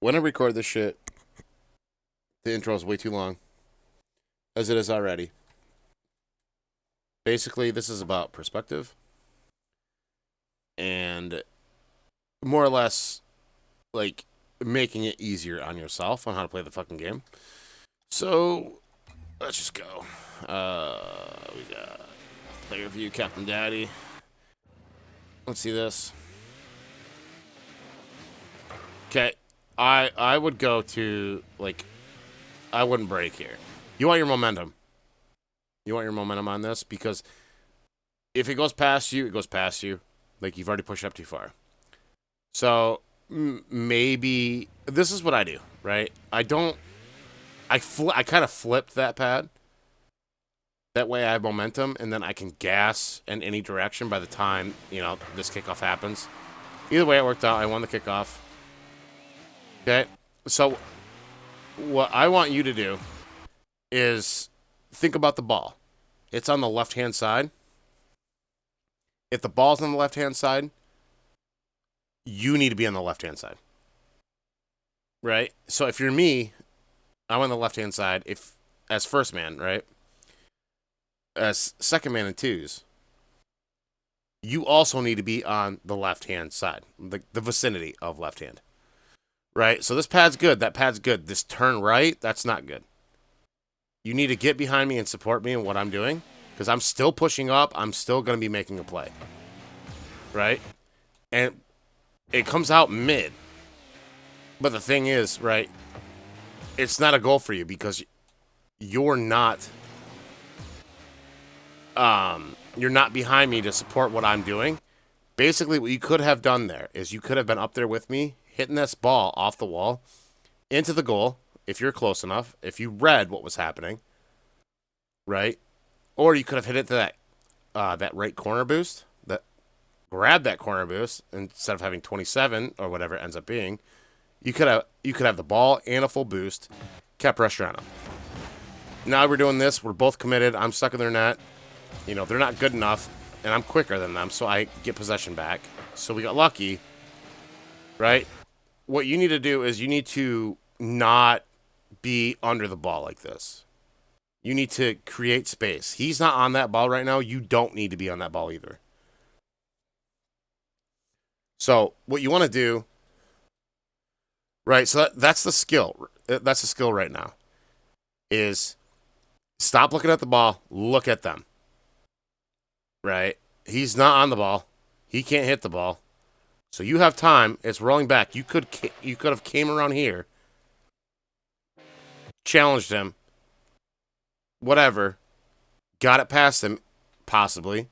when I record this shit, the intro is way too long, as it is already. Basically, this is about perspective and more or less like making it easier on yourself on how to play the fucking game. So let's just go. We got player view, Captain Daddy. Let's see this. Okay, I would go to like I wouldn't break here. You want your momentum. You want your momentum on this because if it goes past you, it goes past you. Like you've already pushed up too far. So maybe this is what I do, right? I don't. I kind of flip that pad. That way I have momentum, and then I can gas in any direction by the time this kickoff happens. Either way, it worked out. I won the kickoff. Okay, so what I want you to do is think about the ball. It's on the left-hand side. If the ball's on the left-hand side, you need to be on the left-hand side. Right? So if you're me, I'm on the left-hand side. If as first man, right? As second man in twos, you also need to be on the left-hand side, the vicinity of left-hand. Right? So this pad's good. That pad's good. This turn right, that's not good. You need to get behind me and support me in what I'm doing because I'm still pushing up. I'm still going to be making a play. Right? And it comes out mid. But the thing is, right, it's not a goal for you because you're not behind me to support what I'm doing. Basically, what you could have done there is you could have been up there with me, hitting this ball off the wall into the goal, if you're close enough, if you read what was happening, right? Or you could have hit it to that right corner boost, grab that corner boost instead of having 27 or whatever it ends up being. You could have the ball and a full boost, kept pressure on them. Now we're doing this. We're both committed. I'm stuck in their net. They're not good enough, and I'm quicker than them, so I get possession back. So we got lucky, right? What you need to do is you need to not be under the ball like this. You need to create space. He's not on that ball right now. You don't need to be on that ball either. So what you want to do, right? So that's the skill. That's the skill right now. Is stop looking at the ball. Look at them. Right? He's not on the ball. He can't hit the ball. So you have time. It's rolling back. You could have came around here, challenged him, whatever, got it past him, possibly.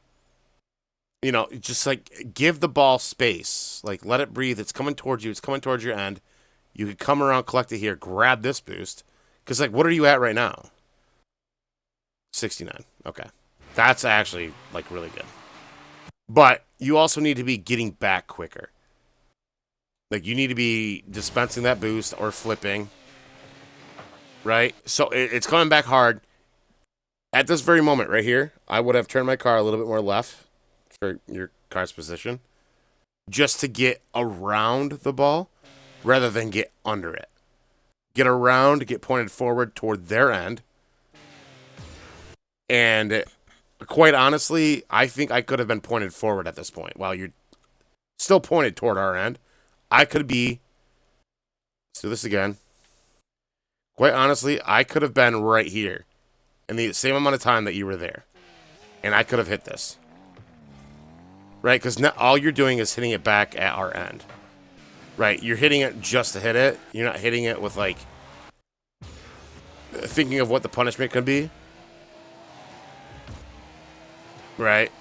Just like give the ball space. Like let it breathe. It's coming towards you. It's coming towards your end. You could come around, collect it here, grab this boost. Because, like, what are you at right now? 69. Okay. That's actually, like, really good. But you also need to be getting back quicker. Like, you need to be dispensing that boost or flipping. Right? So it's coming back hard. At this very moment right here, I would have turned my car a little bit more left for your car's position just to get around the ball rather than get under it. Get around, get pointed forward toward their end. And quite honestly, I think I could have been pointed forward at this point. While you're still pointed toward our end, I could be. Let's do this again. Quite honestly, I could have been right here in the same amount of time that you were there. And I could have hit this. Right? Because all you're doing is hitting it back at our end. Right? You're hitting it just to hit it. You're not hitting it with, like, thinking of what the punishment could be. Right?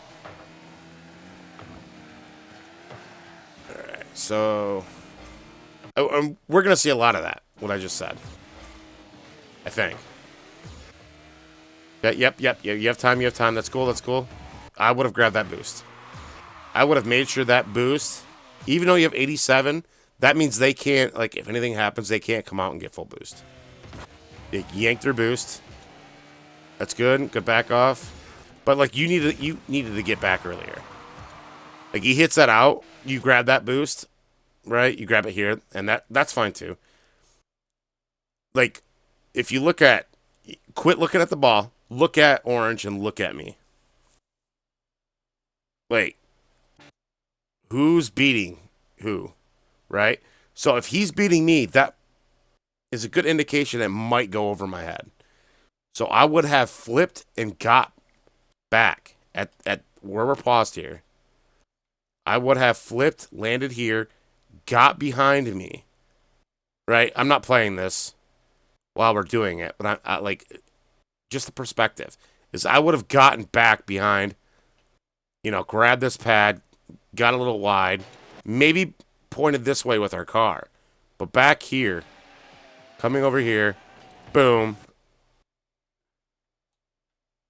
Alright, so we're going to see a lot of that, what I just said. I think. Yep. You have time, That's cool. I would have grabbed that boost. I would have made sure that boost, even though you have 87, that means they can't, like, if anything happens, they can't come out and get full boost. They yank their boost. That's good. Good back off. But, like, you needed to get back earlier. Like, he hits that out. You grab that boost, right? You grab it here, and that's fine, too. Like, if you quit looking at the ball, look at orange and look at me. Wait, who's beating who, right? So if he's beating me, that is a good indication it might go over my head. So I would have flipped and got back at where we're paused here. I would have flipped, landed here, got behind me, right? I'm not playing this while we're doing it, but I like just the perspective is I would have gotten back behind, grabbed this pad, got a little wide, maybe pointed this way with our car, but back here, coming over here, boom.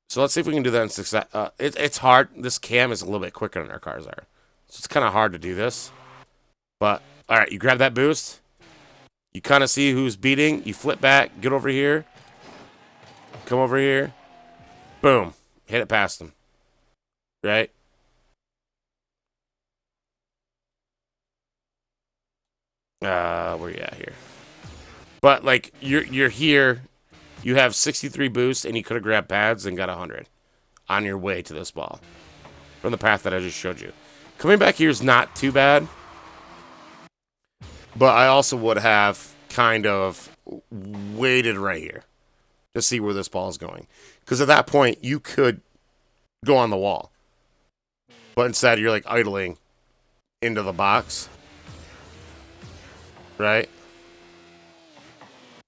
So let's see if we can do that in success. It's hard. This cam is a little bit quicker than our cars are, so it's kind of hard to do this. But all right, you grab that boost. You kind of see who's beating. You flip back, get over here, come over here, boom, hit it past them, right? Where you at here? But like you're here, you have 63 boost, and you could have grabbed pads and got 100 on your way to this ball from the path that I just showed you. Coming back here is not too bad, but I also would have kind of waited right here to see where this ball is going, because at that point you could go on the wall, but instead you're like idling into the box, right?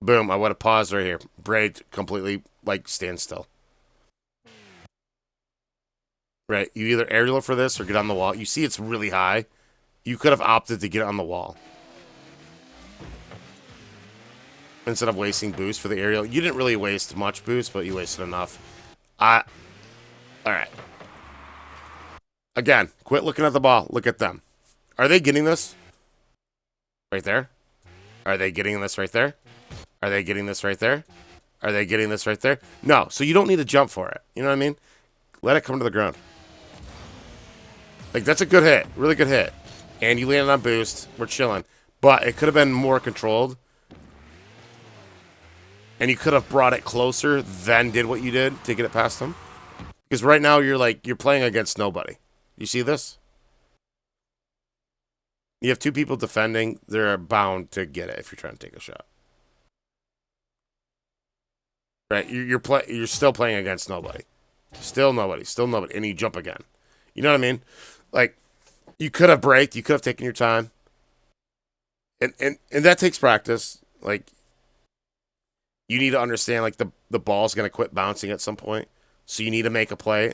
Boom, I would have paused right here. Braid completely, like, stand still. Right, you either aerial for this or get on the wall. You see it's really high. You could have opted to get on the wall instead of wasting boost for the aerial. You didn't really waste much boost, but you wasted enough. All right. Again, quit looking at the ball. Look at them. Are they getting this? Right there? Are they getting this right there? Are they getting this right there? Are they getting this right there? No, so you don't need to jump for it. You know what I mean? Let it come to the ground. Like, that's a good hit. Really good hit. And you landed on boost. We're chilling. But it could have been more controlled. And you could have brought it closer, then did what you did to get it past them. Because right now you're playing against nobody. You see this? You have two people defending. They're bound to get it if you're trying to take a shot. Right? You're still playing against nobody. Still nobody. Still nobody. And you jump again. You know what I mean? Like, you could have braked. You could have taken your time. And that takes practice. Like, you need to understand, like, the ball's going to quit bouncing at some point. So you need to make a play.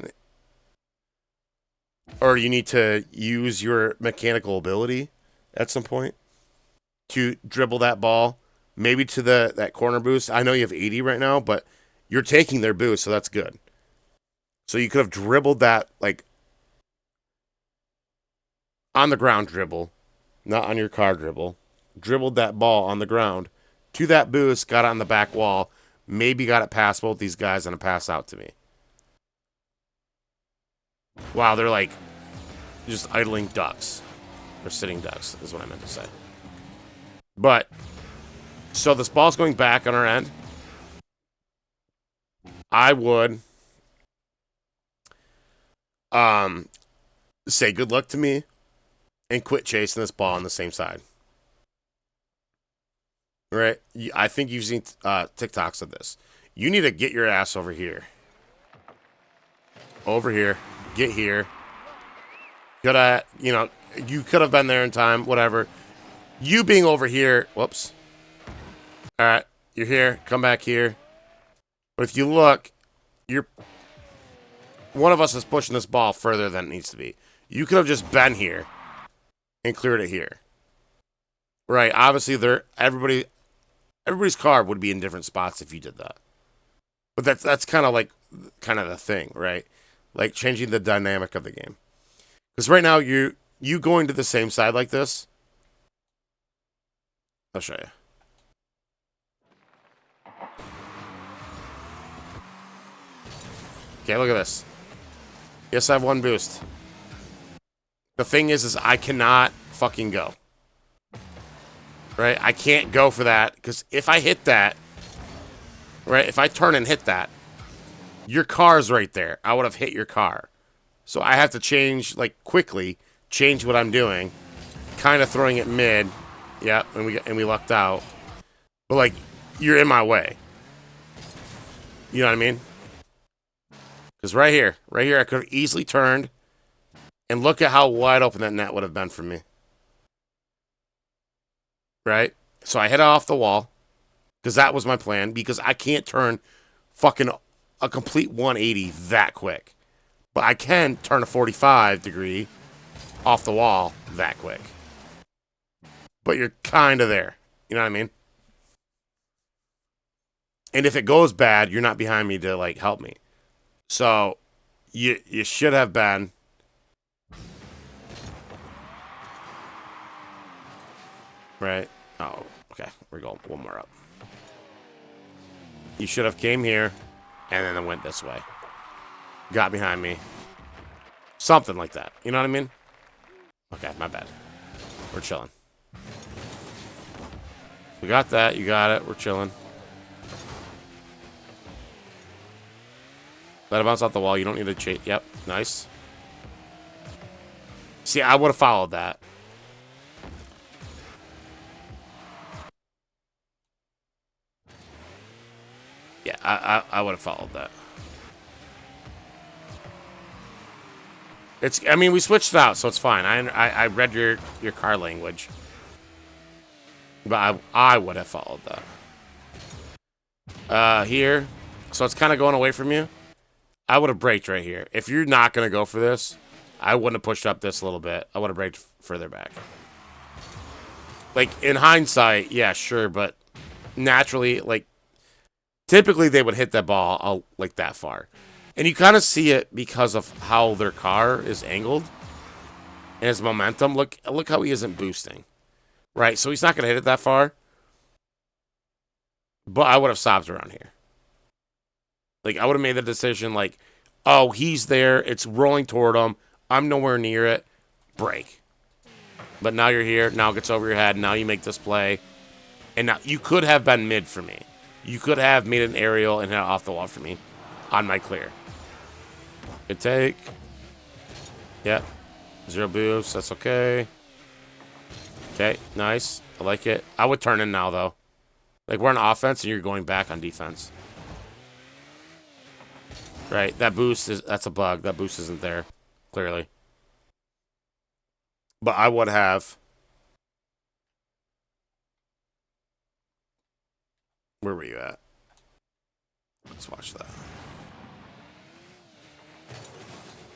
Or you need to use your mechanical ability at some point to dribble that ball. Maybe to that corner boost. I know you have 80 right now, but you're taking their boost, so that's good. So you could have dribbled that, like, on the ground dribble, not on your car dribble. Dribbled that ball on the ground to that boost, got it on the back wall, maybe got it past both these guys and a pass out to me. Wow, they're like just idling ducks. Or sitting ducks, is what I meant to say. But, so this ball's going back on our end. I would say good luck to me and quit chasing this ball on the same side. Right? I think you've seen TikToks of this. You need to get your ass over here. Over here. Get here. You could have been there in time, whatever. You being over here, whoops. All right, you're here, come back here. But if you look, one of us is pushing this ball further than it needs to be. You could have just been here and cleared it here. Right, obviously everybody's car would be in different spots if you did that. But that's kind of the thing, right? Like changing the dynamic of the game. Because right now you going to the same side like this. I'll show you. Okay, look at this. Yes, I have one boost. The thing is I cannot fucking go. Right? I can't go for that, because if I hit that, right? If I turn and hit that, your car's right there. I would have hit your car. So I have to change, like, quickly, change what I'm doing, kind of throwing it mid. Yep, and we lucked out. But, like, you're in my way. You know what I mean? Because right here, I could have easily turned, and look at how wide open that net would have been for me. Right? So I hit it off the wall, because that was my plan, because I can't turn fucking a complete 180 that quick. But I can turn a 45 degree off the wall that quick. But you're kind of there. You know what I mean? And if it goes bad, you're not behind me to, like, help me. So you should have been. Right? Oh, okay. We're going one more up. You should have came here and then went this way. Got behind me. Something like that. You know what I mean? Okay, my bad. We're chilling. We got that. You got it. We're chilling. Let it bounce off the wall. You don't need to chase. Yep. Nice. See, I would have followed that. Yeah, I would have followed that. I mean, we switched it out, so it's fine. I read your car language. But I would have followed that. Here. So it's kind of going away from you. I would have braked right here. If you're not going to go for this, I wouldn't have pushed up this a little bit. I would have braked further back. Like, in hindsight, yeah, sure, but naturally, like, typically they would hit that ball like that far. And you kind of see it because of how their car is angled and his momentum. Look how he isn't boosting. Right? So he's not going to hit it that far. But I would have stopped around here. Like, I would have made the decision, like, oh, he's there. It's rolling toward him. I'm nowhere near it. Break. But now you're here. Now it gets over your head. Now you make this play. And now you could have been mid for me. You could have made an aerial and hit it off the wall for me on my clear. Good take. Yep. 0 boost. That's okay. Okay. Nice. I like it. I would turn in now, though. Like, we're on offense and you're going back on defense. Right. That boost that's a bug. That boost isn't there. Clearly. But I would have. Where were you at? Let's watch that.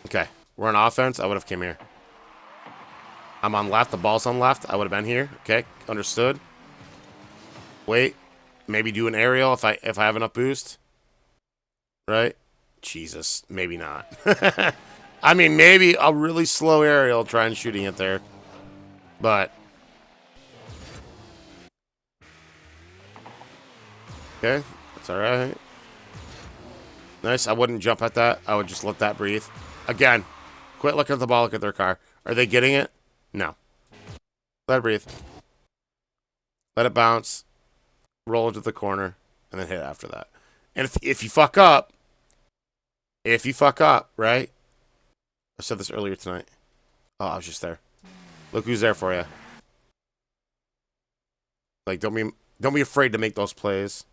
Okay. We're on offense. I would have came here. I'm on left. The ball's on left. I would have been here. Okay. Understood. Wait. Maybe do an aerial if I have enough boost. Right? Jesus. Maybe not. I mean, maybe a really slow aerial trying shooting it there. But. Okay. That's alright. Nice. I wouldn't jump at that. I would just let that breathe. Again. Quit looking at the ball. Look at their car. Are they getting it? No. Let it breathe. Let it bounce. Roll into the corner. And then hit after that. And if you fuck up. Right? I said this earlier tonight. Oh, I was just there. Look who's there for you. Like, don't be afraid to make those plays.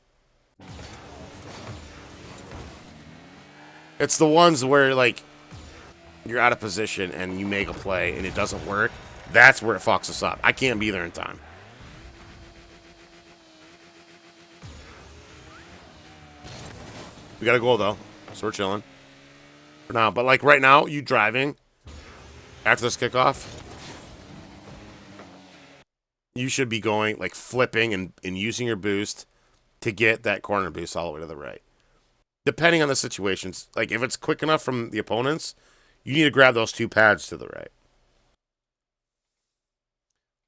It's the ones where, like, you're out of position and you make a play and it doesn't work. That's where it fucks us up. I can't be there in time. We got a goal, though. So we're chilling. For now. But, like, right now, you driving after this kickoff, you should be going, like, flipping and using your boost to get that corner boost all the way to the right. Depending on the situations. Like, if it's quick enough from the opponents, you need to grab those 2 pads to the right.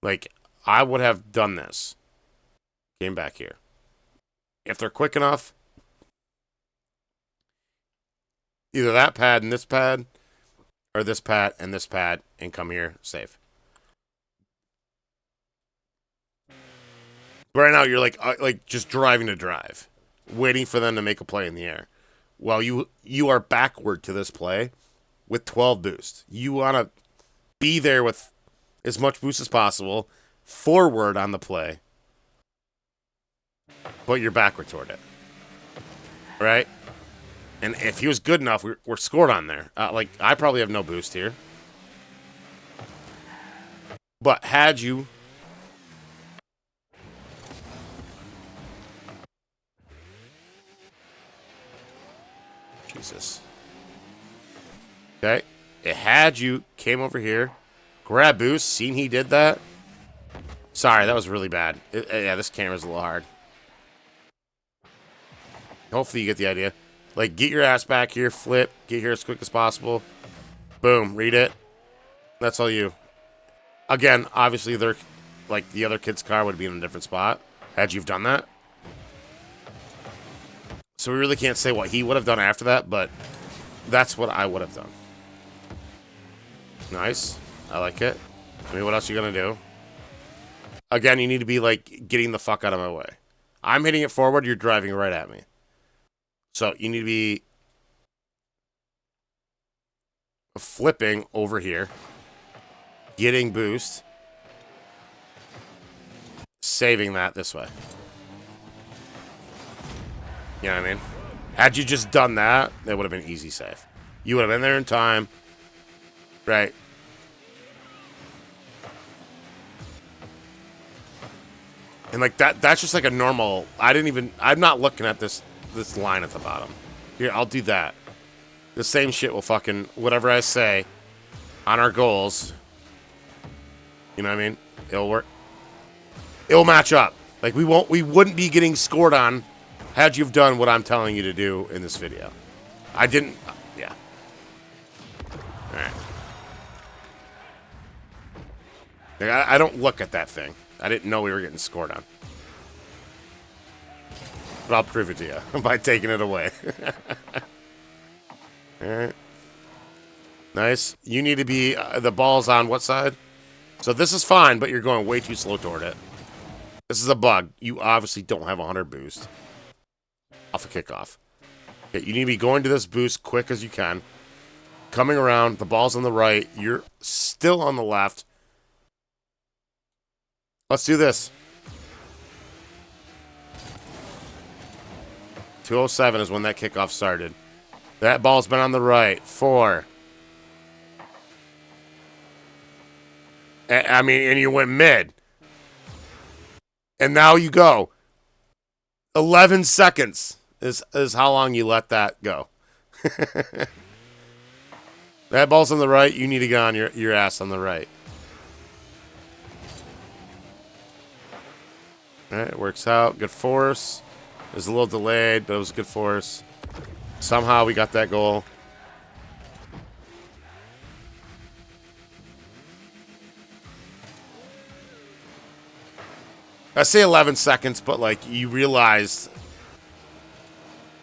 Like, I would have done this. Came back here. If they're quick enough, either that pad and this pad, or this pad and come here safe. Right now, you're like just driving to drive. waiting for them to make a play in the air. Well, you are backward to this play with 12 boost. You want to be there with as much boost as possible, forward on the play, but you're backward toward it, right? And if he was good enough, we're scored on there. Like, I probably have no boost here. But had you... Jesus. Okay. It had you came over here, grab boost, seen he did that. Sorry, that was really bad. Yeah, this camera's a little hard. Hopefully you get the idea. Like, get your ass back here, flip, get here as quick as possible. Boom, read it. That's all you. Again, obviously, they're like the other kid's car would be in a different spot had you've done that. So we really can't say what he would have done after that, but that's what I would have done. Nice. I like it. I mean, what else are you going to do? Again, you need to be, like, getting the fuck out of my way. I'm hitting it forward, you're driving right at me. So you need to be flipping over here, getting boost, saving that this way. You know what I mean? Had you just done that, it would have been easy save. You would have been there in time. Right. And like that's just like a normal. I'm not looking at this line at the bottom. Here, I'll do that. The same shit will fucking whatever I say on our goals. You know what I mean? It'll work. It'll match up. Like we wouldn't be getting scored on had you have done what I'm telling you to do in this video. I didn't. Yeah. All right. Like, I don't look at that thing. I didn't know we were getting scored on. But I'll prove it to you by taking it away. Alright. Nice. You need to be... the ball's on what side? So this is fine, but you're going way too slow toward it. This is a bug. You obviously don't have 100 boost. Off a kickoff. Okay, you need to be going to this boost quick as you can. Coming around. The ball's on the right. You're still on the left. Let's do this. 2:07 is when that kickoff started. That ball's been on the right. 4. I mean, and you went mid. And now you go. 11 seconds is how long you let that go. That ball's on the right. You need to get on your ass on the right. All right, it works out. Good force. It was a little delayed, but it was good force. Somehow we got that goal. I say 11 seconds, but like you realized,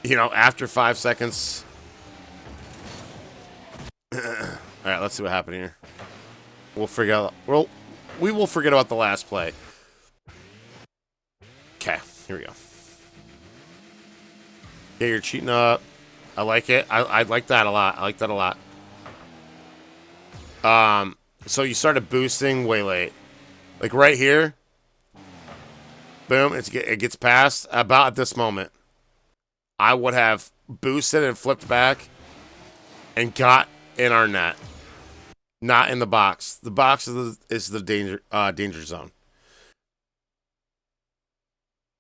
you know, after 5 seconds. All right, let's see what happened here. We'll forget. We will forget about the last play. Okay, here we go. Yeah, you're cheating up. I like it. I like that a lot. I like that a lot. So you started boosting way late. Like right here. Boom, it gets past about at this moment. I would have boosted and flipped back and got in our net. Not in the box. The box is the danger zone.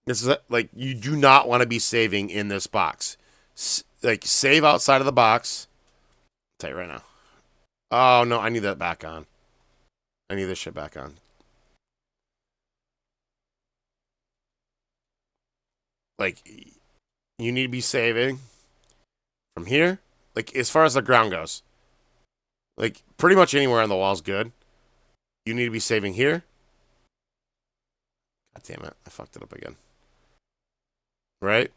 This is like you do not want to be saving in this box. Like save outside of the box. I'll tell you right now. Oh no, I need that back on. I need this shit back on. Like you need to be saving from here. Like as far as the ground goes. Like pretty much anywhere on the wall is good. You need to be saving here. God damn it, I fucked it up again. Right?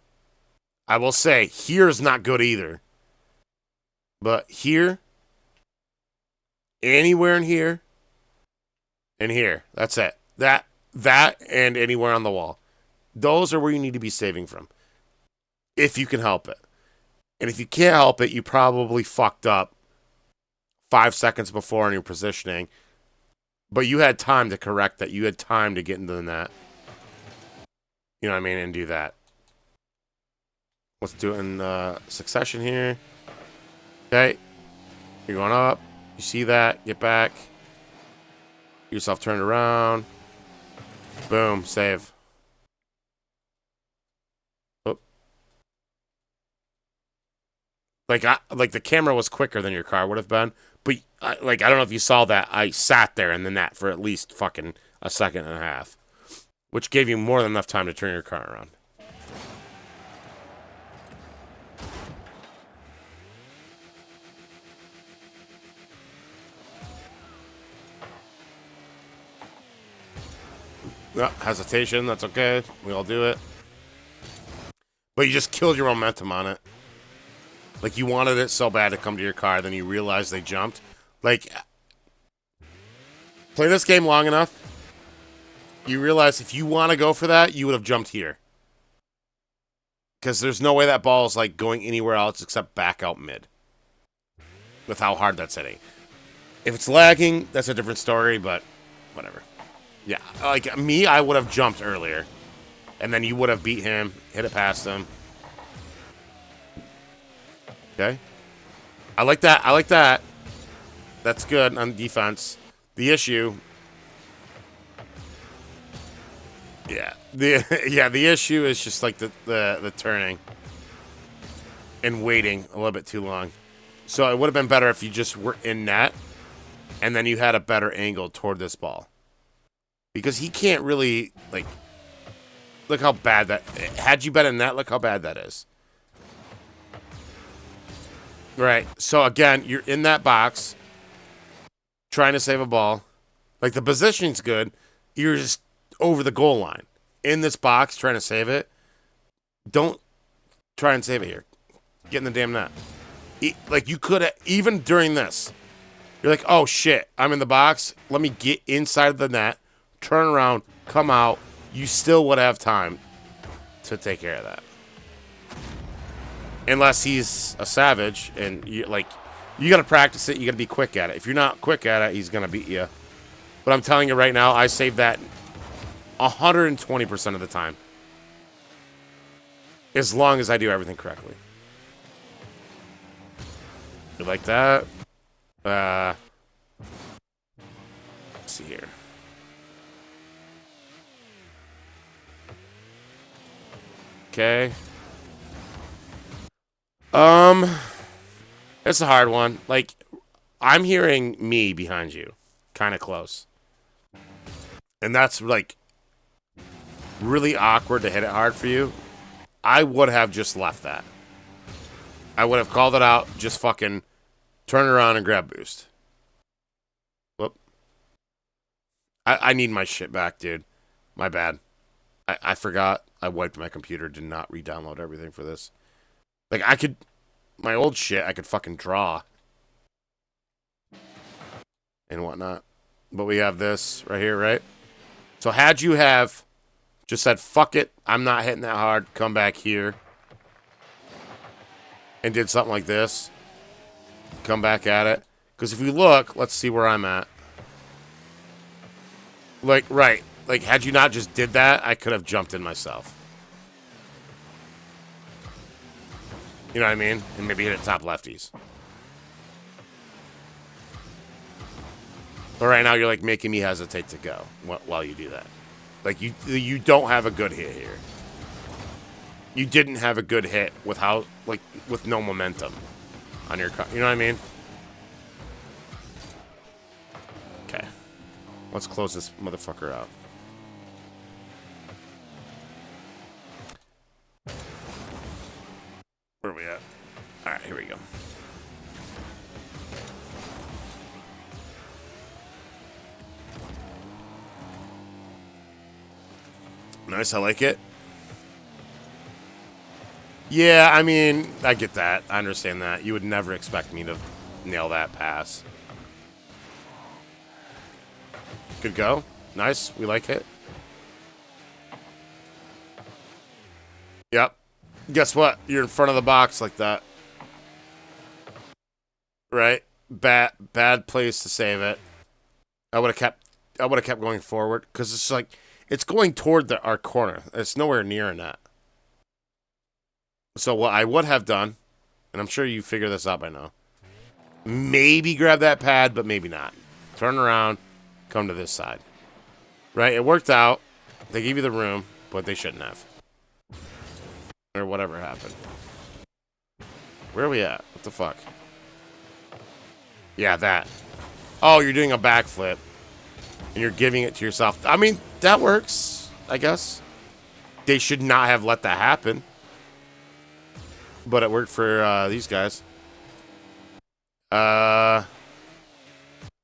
I will say, here is not good either. But here, anywhere in here, and here. That's it. That, and anywhere on the wall. Those are where you need to be saving from. if you can help it. And if you can't help it, you probably fucked up 5 seconds before in your positioning. But you had time to correct that. You had time to get into the net. You know what I mean? And do that. Let's do it in succession here. Okay. You're going up. You see that. Get back. Get yourself turned around. Boom. Save. Oh. Like the camera was quicker than your car would have been. But, I don't know if you saw that. I sat there in the net for at least fucking a second and a half. Which gave you more than enough time to turn your car around. No, hesitation, that's okay. We all do it. But you just killed your momentum on it. Like, you wanted it so bad to come to your car, then you realized they jumped. Like, play this game long enough, you realize if you want to go for that, you would have jumped here. Because there's no way that ball is, like, going anywhere else except back out mid. With how hard that's hitting. If it's lagging, that's a different story, but whatever. Yeah, like, me, I would have jumped earlier. And then you would have beat him, hit it past him. Okay. I like that. I like that. That's good on defense. The issue. Yeah. The issue is just like the turning and waiting a little bit too long. So it would have been better if you just were in net and then you had a better angle toward this ball. Because he can't really, like, look how bad that, had you been in net, look how bad that is. Right. So again, you're in that box trying to save a ball. Like, the positioning's good. You're just over the goal line. In this box trying to save it. Don't try and save it here. Get in the damn net. Like, you could have, even during this, you're like, oh shit, I'm in the box. Let me get inside the net, turn around, come out. You still would have time to take care of that. Unless he's a savage and you got to practice it. You got to be quick at it. If you're not quick at it, he's gonna beat you. But I'm telling you right now, I save that 120% of the time, as long as I do everything correctly. You like that? Let's see here. Okay. It's a hard one. Like, I'm hearing me behind you, kind of close. And that's, like, really awkward to hit it hard for you. I would have just left that. I would have called it out, just fucking turn around and grab boost. Whoop. I need my shit back, dude. My bad. I forgot. I wiped my computer, did not re-download everything for this. Like, I could, my old shit, I could fucking draw. And whatnot. But we have this right here, right? So had you have just said, fuck it, I'm not hitting that hard, come back here, and did something like this, come back at it. Because if you look, let's see where I'm at. Like, right. Like, had you not just did that, I could have jumped in myself. You know what I mean? And maybe hit it top lefties. But right now, you're, like, making me hesitate to go while you do that. Like, you don't have a good hit here. You didn't have a good hit with no momentum on your car. You know what I mean? Okay. Let's close this motherfucker out. Where are we at? Alright, here we go. Nice, I like it. Yeah, I mean, I get that. I understand that. You would never expect me to nail that pass. Good go. Nice, we like it. Yep. Guess what? You're in front of the box like that. Right? Bad place to save it. I would have kept going forward because it's like it's going toward our corner. It's nowhere near a net. So what I would have done, and I'm sure you figure this out by now, maybe grab that pad, but maybe not. Turn around, come to this side. Right? It worked out. They gave you the room, but they shouldn't have. Or whatever happened. Where are we at? What the fuck? Yeah, that. Oh, you're doing a backflip. And you're giving it to yourself. I mean, that works, I guess. They should not have let that happen. But it worked for these guys.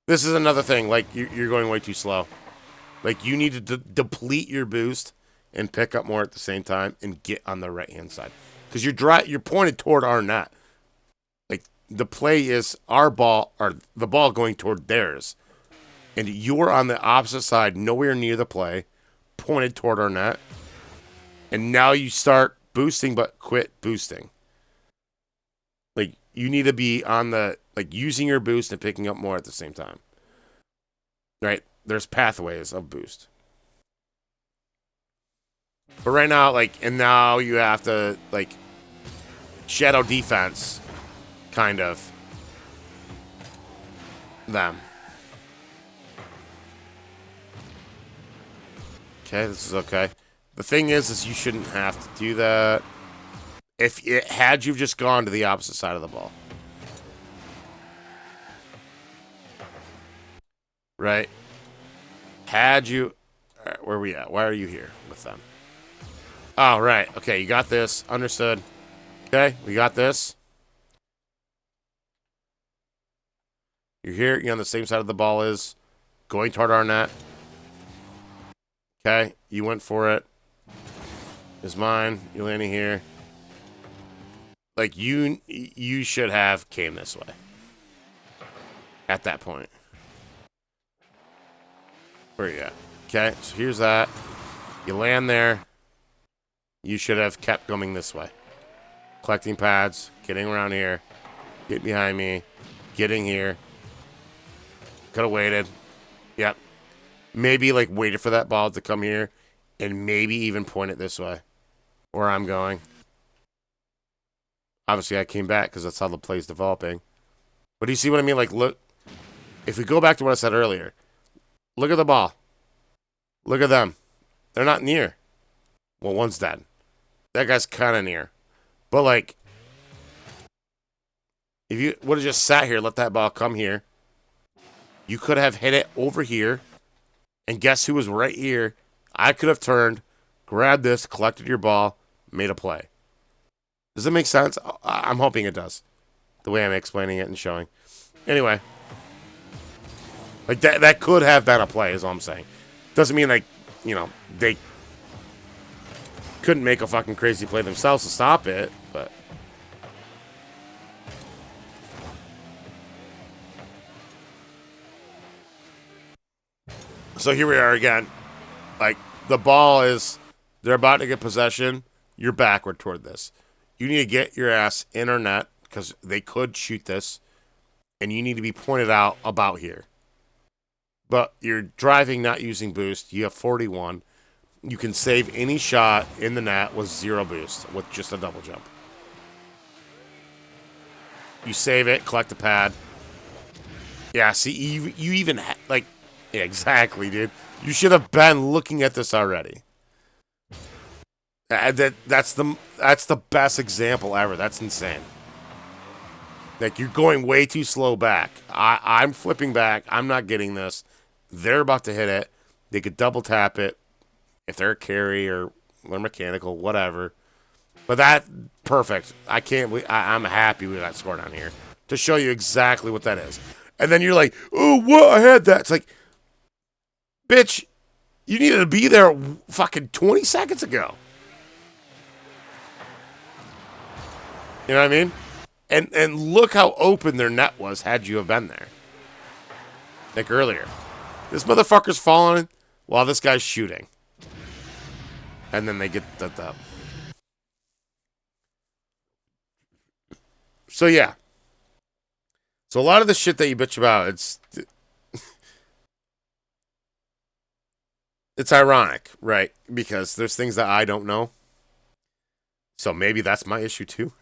This is another thing. Like, you're going way too slow. Like, you need to deplete your boost and pick up more at the same time and get on the right-hand side. Because you're pointed toward our net. Like, the play is our ball, or the ball going toward theirs. And you're on the opposite side, nowhere near the play, pointed toward our net. And now you start boosting, but quit boosting. Like, you need to be on the, like, using your boost and picking up more at the same time. Right? There's pathways of boost. But right now, like, and now you have to, like, shadow defense, kind of, them. Okay, this is okay. The thing is you shouldn't have to do that. If it had you've just gone to the opposite side of the ball. Right? Had you... Right, where are we at? Why are you here with them? Oh, right. Okay, you got this. Understood. Okay, we got this. You're here. You're on the same side of the ball as going toward our net. Okay, you went for it. Is mine. You're landing here. Like, you should have came this way. At that point. Where are you at? Okay, so here's that. You land there. You should have kept coming this way. Collecting pads. Getting around here. Get behind me. Getting here. Could have waited. Yep. Maybe, like, waited for that ball to come here. And maybe even point it this way. Where I'm going. Obviously, I came back because that's how the play's developing. But do you see what I mean? Like, look. If we go back to what I said earlier. Look at the ball. Look at them. They're not near. Well, one's dead. That guy's kind of near. But, like, if you would have just sat here, let that ball come here, you could have hit it over here. And guess who was right here? I could have turned, grabbed this, collected your ball, made a play. Does that make sense? I'm hoping it does. The way I'm explaining it and showing. Anyway. Like, that could have been a play, is all I'm saying. Doesn't mean, like, you know, they couldn't make a fucking crazy play themselves to stop it, but... So here we are again. Like, the ball is... They're about to get possession. You're backward toward this. You need to get your ass in our net, because they could shoot this, and you need to be pointed out about here. But you're driving, not using boost. You have 41. You can save any shot in the net with 0 boost, with just a double jump. You save it, collect the pad. Yeah, see, you even... like, yeah, exactly, dude. You should have been looking at this already. That's the best example ever. That's insane. Like, you're going way too slow back. I'm flipping back. I'm not getting this. They're about to hit it. They could double tap it if they're a carry or they're mechanical, whatever. But that, perfect. I'm happy we got scored on here to show you exactly what that is. And then you're like, oh, what? I had that. It's like, bitch, you needed to be there fucking 20 seconds ago. You know what I mean? And look how open their net was had you have been there. Like earlier. This motherfucker's falling while this guy's shooting. And then they get the So yeah. So a lot of the shit that you bitch about, it's ironic, right? Because there's things that I don't know. So maybe that's my issue too.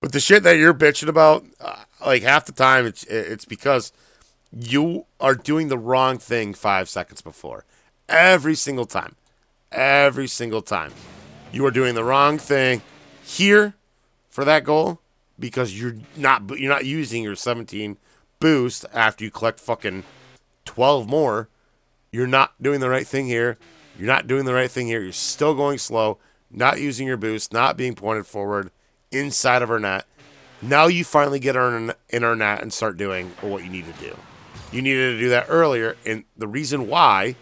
But the shit that you're bitching about, like half the time, it's because you are doing the wrong thing 5 seconds before. Every single time. Every single time. You are doing the wrong thing here for that goal because you're not using your 17 boost after you collect fucking 12 more. You're not doing the right thing here. You're not doing the right thing here. You're still going slow, not using your boost, not being pointed forward inside of our net. Now you finally get in our net and start doing what you need to do. You needed to do that earlier, and the reason why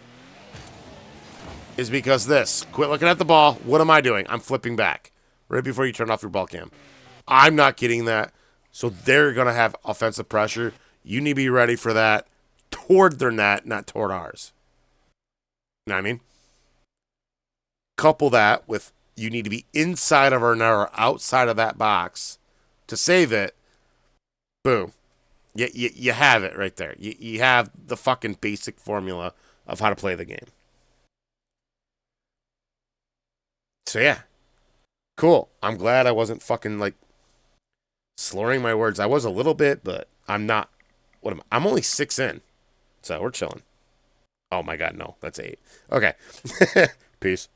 is because this. Quit looking at the ball. What am I doing? I'm flipping back right before you turn off your ball cam. I'm not getting that, so they're going to have offensive pressure. You need to be ready for that toward their net, not toward ours. You know what I mean? Couple that with you need to be inside of our net or outside of that box to save it. Boom. You have it right there. You have the fucking basic formula of how to play the game. So yeah, cool. I'm glad I wasn't fucking like slurring my words. I was a little bit, but I'm not. I'm only 6 in, so we're chilling. Oh my god, no, that's 8. Okay, peace.